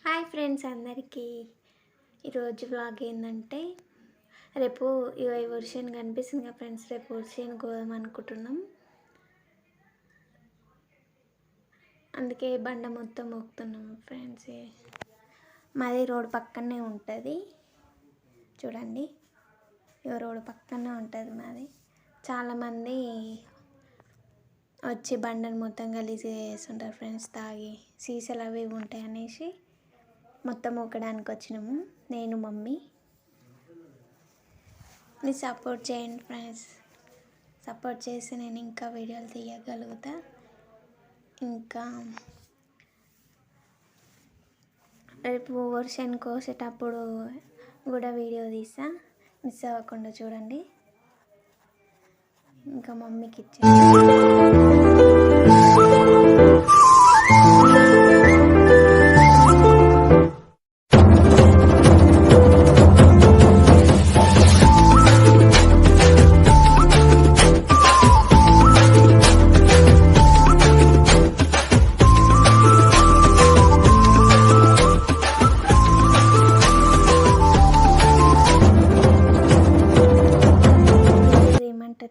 Hi friends అందరికీ. ఈరోజు vlog ఏంటంటే రేపు ఈ వర్షం కనిపిస్తుంది కదా ఫ్రెండ్స్, రేపు వర్షం గోదాం అనుకుంటున్నాం. అందుకే బండ మొత్తం మోపుతున్నాం ఫ్రెండ్స్. మాది రోడ్ పక్కనే ఉంటుంది చూడండి, ఈ రోడ్ పక్కనే ఉంటుంది మాది. చాలామంది వచ్చి బండను మొత్తం గలీజ్ చేస్తుంటారు ఫ్రెండ్స్, తాగి సీసాలు అవి ఉంటాయి అనేసి మొత్తం ఊకడానికి వచ్చినాము నేను మమ్మీ. మీరు సపోర్ట్ చేయండి ఫ్రెండ్స్, సపోర్ట్ చేసి నేను ఇంకా వీడియోలు తీయగలుగుతా. ఇంకా రేపు వర్షాన్ని కోసేటప్పుడు కూడా వీడియో తీసా, మిస్ అవ్వకుండా చూడండి. ఇంకా మమ్మీకి ఇచ్చే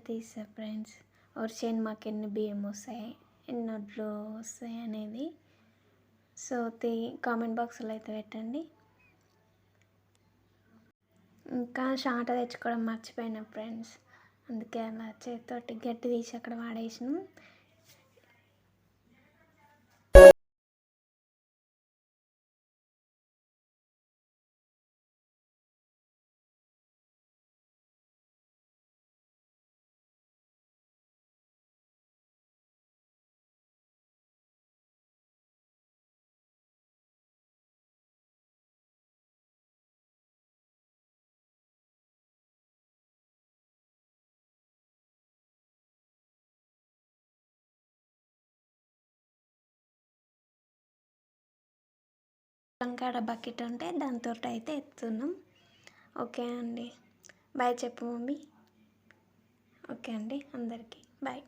తీసా ఫ్రెండ్స్. వర్షాన్ని మాకు ఎన్ని బియ్యం వస్తాయి, ఎన్ని వడ్లు వస్తాయి అనేది. సో కామెంట్ బాక్స్లో అయితే పెట్టండి. ఇంకా షాట తెచ్చుకోవడం మర్చిపోయినా ఫ్రెండ్స్, అందుకే అలా చేతితోటి గట్టి తీసి అక్కడ వాడేసినాం. కాడ బకెట్ ఉంటే దాంతో అయితే ఎత్తున్నాం. ఓకే అండి, బాయ్ చెప్పు మమ్మీ. ఓకే అండి, అందరికీ బాయ్.